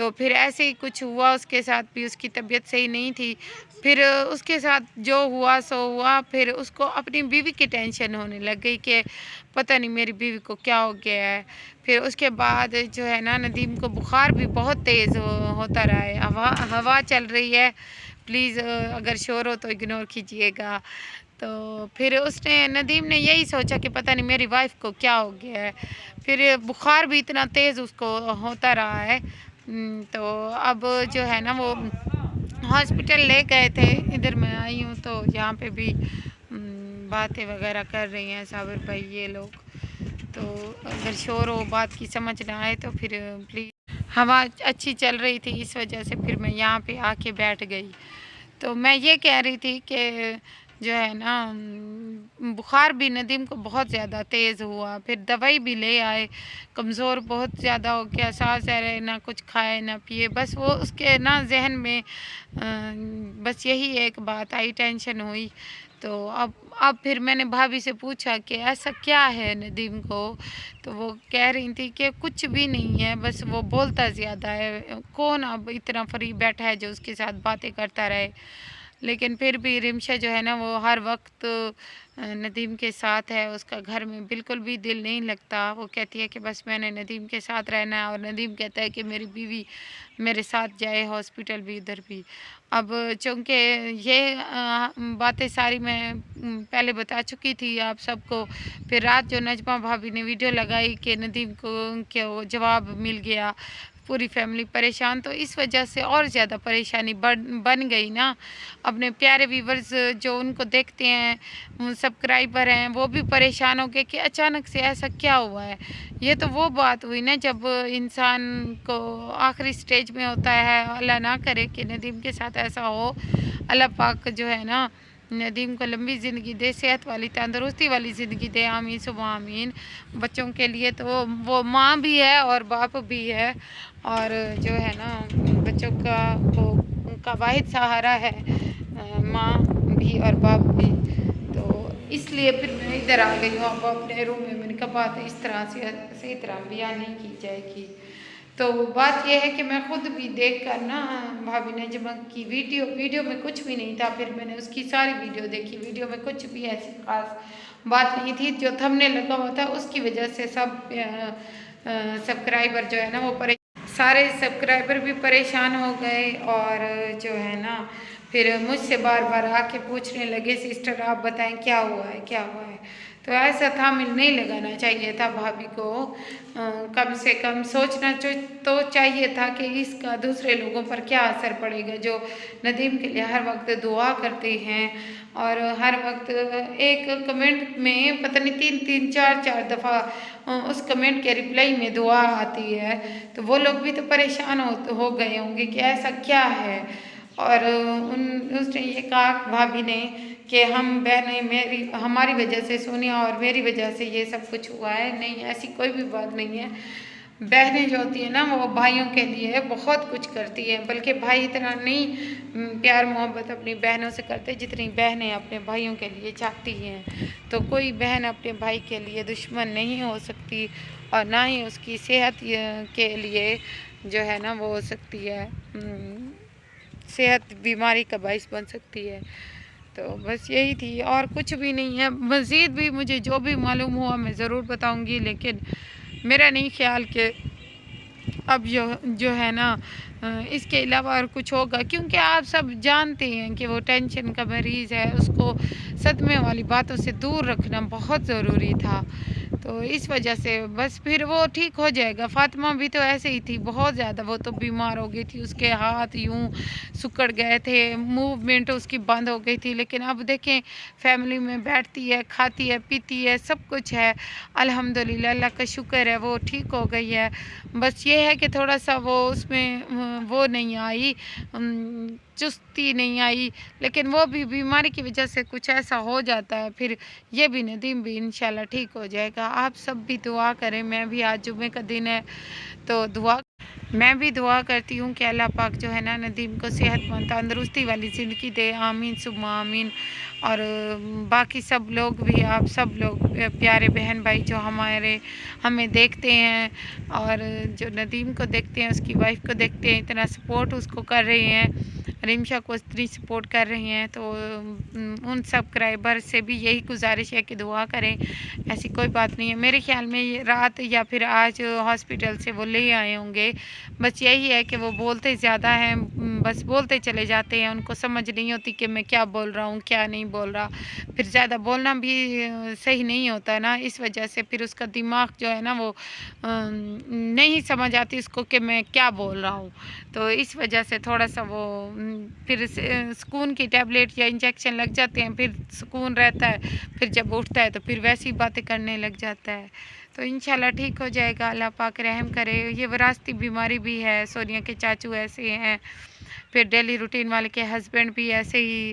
تو پھر ایسے ہی کچھ ہوا اس کے ساتھ بھی، اس کی طبیعت صحیح نہیں تھی، پھر اس کے ساتھ جو ہوا سو ہوا، پھر اس کو اپنی بیوی کی ٹینشن ہونے لگ گئی کہ پتہ نہیں میری بیوی کو کیا ہو گیا ہے۔ پھر اس کے بعد جو ہے نا ندیم کو بخار بھی بہت تیز ہوتا رہا ہے، ہوا چل رہی ہے، پلیز اگر شور ہو تو اگنور کیجیے گا۔ تو پھر ندیم نے یہی سوچا کہ پتہ نہیں میری وائف کو کیا ہو گیا ہے، پھر بخار بھی اتنا تیز اس کو ہوتا رہا ہے۔ تو اب جو ہے نا وہ ہاسپٹل لے گئے تھے، ادھر میں آئی ہوں تو یہاں پہ بھی باتیں وغیرہ کر رہی ہیں صابر بھائی یہ لوگ، تو اگر شور و بات کی سمجھ نہ آئے تو پھر پلیز، ہوا اچھی چل رہی تھی اس وجہ سے پھر میں یہاں پہ آ کے بیٹھ گئی۔ تو میں یہ کہہ رہی تھی کہ جو ہے نا بخار بھی ندیم کو بہت زیادہ تیز ہوا، پھر دوائی بھی لے آئے، کمزور بہت زیادہ ہو گیا، سانس رہے نہ کچھ کھائے نہ پیے، بس وہ اس کے نا ذہن میں بس یہی ایک بات آئی، ٹینشن ہوئی۔ تو اب پھر میں نے بھابھی سے پوچھا کہ ایسا کیا ہے ندیم کو، تو وہ کہہ رہی تھی کہ کچھ بھی نہیں ہے، بس وہ بولتا زیادہ ہے، کون اب اتنا فری بیٹھا ہے جو اس کے ساتھ باتیں کرتا رہے۔ لیکن پھر بھی رمشا جو ہے نا وہ ہر وقت ندیم کے ساتھ ہے، اس کا گھر میں بالکل بھی دل نہیں لگتا، وہ کہتی ہے کہ بس میں نے ندیم کے ساتھ رہنا ہے، اور ندیم کہتا ہے کہ میری بیوی میرے ساتھ جائے ہاسپٹل بھی ادھر بھی۔ اب چونکہ یہ باتیں ساری میں پہلے بتا چکی تھی آپ سب کو، پھر رات جو نجمہ بھابھی نے ویڈیو لگائی کہ ندیم کو جواب مل گیا، پوری فیملی پریشان، تو اس وجہ سے اور زیادہ پریشانی بن گئی نا۔ اپنے پیارے ویورز جو ان کو دیکھتے ہیں، سبسکرائبر ہیں، وہ بھی پریشان ہو گئے کہ اچانک سے ایسا کیا ہوا ہے۔ یہ تو وہ بات ہوئی نا جب انسان کو آخری سٹیج میں ہوتا ہے، اللہ نہ کرے کہ ندیم کے ساتھ ایسا ہو، اللہ پاک جو ہے نا ندیم کو لمبی زندگی دے، صحت والی تندرستی والی زندگی دے، آمین ثم آمین۔ بچوں کے لیے تو وہ ماں بھی ہے اور باپ بھی ہے، اور جو ہے نا بچوں کا وہ ان کا واحد سہارا ہے، ماں بھی اور باپ بھی۔ تو اس لیے پھر میں ادھر آ گئی ہوں اب اپنے روم میں نے کہا بات اس طرح سے صحیح طرح بیان نہیں کی جائے گی۔ تو بات یہ ہے کہ میں خود بھی دیکھ کر نا بھابھی نجمہ کی ویڈیو میں کچھ بھی نہیں تھا، پھر میں نے اس کی ساری ویڈیو دیکھی، ویڈیو میں کچھ بھی ایسی خاص بات نہیں تھی، جو تھم نے لگا ہوا تھا اس کی وجہ سے سب سبسکرائبر جو ہے نا وہ سارے سبسکرائبر بھی پریشان ہو گئے، اور جو ہے نا پھر مجھ سے بار بار آ کے پوچھنے لگے سسٹر آپ بتائیں کیا ہوا ہے کیا ہوا ہے۔ تو ایسا تھا نہیں لگانا چاہیے تھا بھابھی کو، کم سے کم سوچنا تو چاہیے تھا کہ اس کا دوسرے لوگوں پر کیا اثر پڑے گا، جو ندیم کے لیے ہر وقت دعا کرتے ہیں، اور ہر وقت ایک کمنٹ میں پتہ نہیں تین چار دفعہ اس کمنٹ کے رپلائی میں دعا آتی ہے، تو وہ لوگ بھی تو پریشان ہو گئے ہوں گے کہ ایسا کیا ہے۔ اور اس نے یہ کہا بھابھی نے کہ ہم بہنیں ہماری وجہ سے سونیا اور میری وجہ سے یہ سب کچھ ہوا ہے، نہیں ایسی کوئی بھی بات نہیں ہے۔ بہنیں جو ہوتی ہیں نا وہ بھائیوں کے لیے بہت کچھ کرتی ہیں، بلکہ بھائی اتنا نہیں پیار محبت اپنی بہنوں سے کرتے جتنی بہنیں اپنے بھائیوں کے لیے چاہتی ہیں۔ تو کوئی بہن اپنے بھائی کے لیے دشمن نہیں ہو سکتی، اور نہ ہی اس کی صحت کے لیے جو ہے نا وہ ہو سکتی ہے، صحت بیماری کا باعث بن سکتی ہے۔ تو بس یہی تھی اور کچھ بھی نہیں ہے، مزید بھی مجھے جو بھی معلوم ہوا میں ضرور بتاؤں گی، لیکن میرا نہیں خیال کہ اب جو ہے نا اس کے علاوہ اور کچھ ہوگا، کیونکہ آپ سب جانتے ہیں کہ وہ ٹینشن کا مریض ہے، اس کو صدمے والی باتوں سے دور رکھنا بہت ضروری تھا، تو اس وجہ سے بس پھر وہ ٹھیک ہو جائے گا۔ فاطمہ بھی تو ایسے ہی تھی، بہت زیادہ وہ تو بیمار ہو گئی تھی، اس کے ہاتھ یوں سکڑ گئے تھے، موومنٹ اس کی بند ہو گئی تھی، لیکن اب دیکھیں فیملی میں بیٹھتی ہے، کھاتی ہے، پیتی ہے، سب کچھ ہے، الحمدللہ اللہ کا شکر ہے وہ ٹھیک ہو گئی ہے۔ بس یہ ہے کہ تھوڑا سا وہ اس میں وہ نہیں آئی، چستی نہیں آئی، لیکن وہ بھی بیماری کی وجہ سے کچھ ایسا ہو جاتا ہے، پھر یہ بھی ندیم بھی انشاءاللہ ٹھیک ہو جائے گا۔ آپ سب بھی دعا کریں، میں بھی آج جمعے کا دن ہے تو دعا میں بھی دعا کرتی ہوں کہ اللہ پاک جو ہے نا ندیم کو صحت مند تندرستی والی زندگی دے، آمین ثم آمین۔ اور باقی سب لوگ بھی، آپ سب لوگ پیارے بہن بھائی جو ہمیں دیکھتے ہیں اور جو ندیم کو دیکھتے ہیں، اس کی وائف کو دیکھتے ہیں، اتنا سپورٹ اس کو کر رہے ہیں، ریمشا کو اتنی سپورٹ کر رہی ہیں، تو ان سبسکرائبر سے بھی یہی گزارش ہے کہ دعا کریں۔ ایسی کوئی بات نہیں ہے، میرے خیال میں یہ رات یا پھر آج ہاسپٹل سے وہ لے آئے ہوں گے، بس یہی ہے کہ وہ بولتے زیادہ ہیں، بس بولتے چلے جاتے ہیں، ان کو سمجھ نہیں ہوتی کہ میں کیا بول رہا ہوں کیا نہیں بول رہا، پھر زیادہ بولنا بھی صحیح نہیں ہوتا نا، اس وجہ سے پھر اس کا دماغ جو ہے نا وہ نہیں سمجھ آتی اس کو کہ میں کیا بول رہا ہوں، تو اس وجہ سے تھوڑا سا وہ پھر سکون کی ٹیبلیٹ یا انجیکشن لگ جاتے ہیں، پھر سکون رہتا ہے، پھر جب اٹھتا ہے تو پھر ویسی باتیں کرنے لگ جاتا ہے، تو انشاءاللہ ٹھیک ہو جائے گا، اللہ پاک رحم کرے۔ یہ وراثتی بیماری بھی ہے، سونیا کے چاچو ایسے ہیں، پھر ڈیلی روٹین والے کے ہسبینڈ بھی ایسے ہی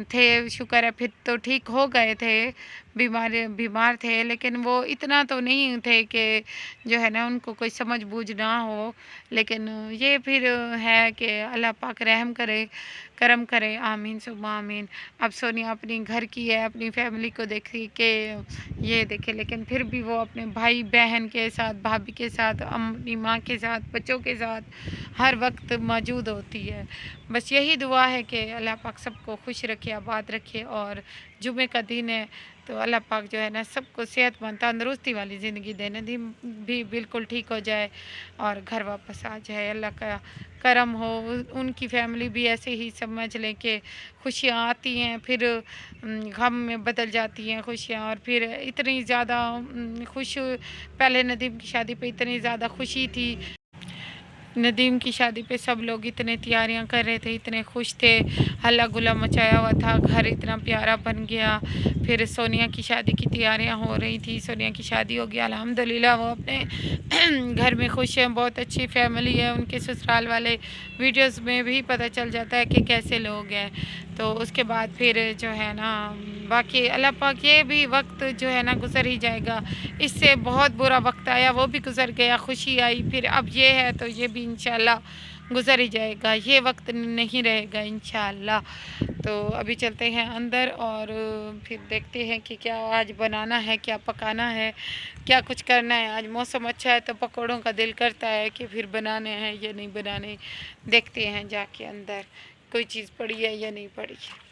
تھے، شکر ہے پھر تو ٹھیک ہو گئے تھے، بیمار تھے، لیکن وہ اتنا تو نہیں تھے کہ جو ہے نا ان کو کوئی سمجھ بوجھ نہ ہو، لیکن یہ پھر ہے کہ اللہ پاک رحم کرے، کرم کرے، آمین ثم آمین۔ اب سونیا اپنی گھر کی ہے، اپنی فیملی کو دیکھی کہ یہ دیکھے، لیکن پھر بھی وہ اپنے بھائی بہن کے ساتھ، بھابھی کے ساتھ، اپنی ماں کے ساتھ، بچوں کے ساتھ ہر وقت موجود ہوتی ہے۔ بس یہی دعا ہے کہ اللہ پاک سب کو خوش رکھے، آباد رکھے، اور جمعے کا دن ہے تو اللہ پاک جو ہے نا سب کو صحت مند تندرستی والی زندگی دے، ندیم بھی بالکل ٹھیک ہو جائے اور گھر واپس آ جائے، اللہ کا کرم ہو، ان کی فیملی بھی ایسے ہی سمجھ لیں کہ خوشیاں آتی ہیں پھر غم میں بدل جاتی ہیں خوشیاں، اور پھر اتنی زیادہ خوش، پہلے ندیم کی شادی پہ اتنی زیادہ خوشی تھی، ندیم کی شادی پہ سب لوگ اتنے تیاریاں کر رہے تھے، اتنے خوش تھے، ہلا گلا مچایا ہوا تھا، گھر اتنا پیارا بن گیا، پھر سونیا کی شادی کی تیاریاں ہو رہی تھی، سونیا کی شادی ہو گیا الحمدللہ، وہ اپنے گھر میں خوش ہیں، بہت اچھی فیملی ہے ان کے سسرال والے، ویڈیوز میں بھی پتہ چل جاتا ہے کہ کیسے لوگ ہیں، تو اس کے بعد پھر جو ہے نا باقی اللہ پاک یہ بھی وقت جو ہے نا گزر ہی جائے گا، اس سے بہت برا وقت آیا وہ بھی گزر گیا، خوشی آئی، پھر اب یہ ہے تو یہ بھی انشاءاللہ گزر ہی جائے گا، یہ وقت نہیں رہے گا انشاءاللہ۔ تو ابھی چلتے ہیں اندر اور پھر دیکھتے ہیں کہ کیا آج بنانا ہے، کیا پکانا ہے، کیا کچھ کرنا ہے، آج موسم اچھا ہے تو پکوڑوں کا دل کرتا ہے کہ پھر بنانے ہیں یا نہیں بنانے، دیکھتے ہیں جا کے اندر کوئی چیز پڑی ہے یا نہیں پڑی ہے۔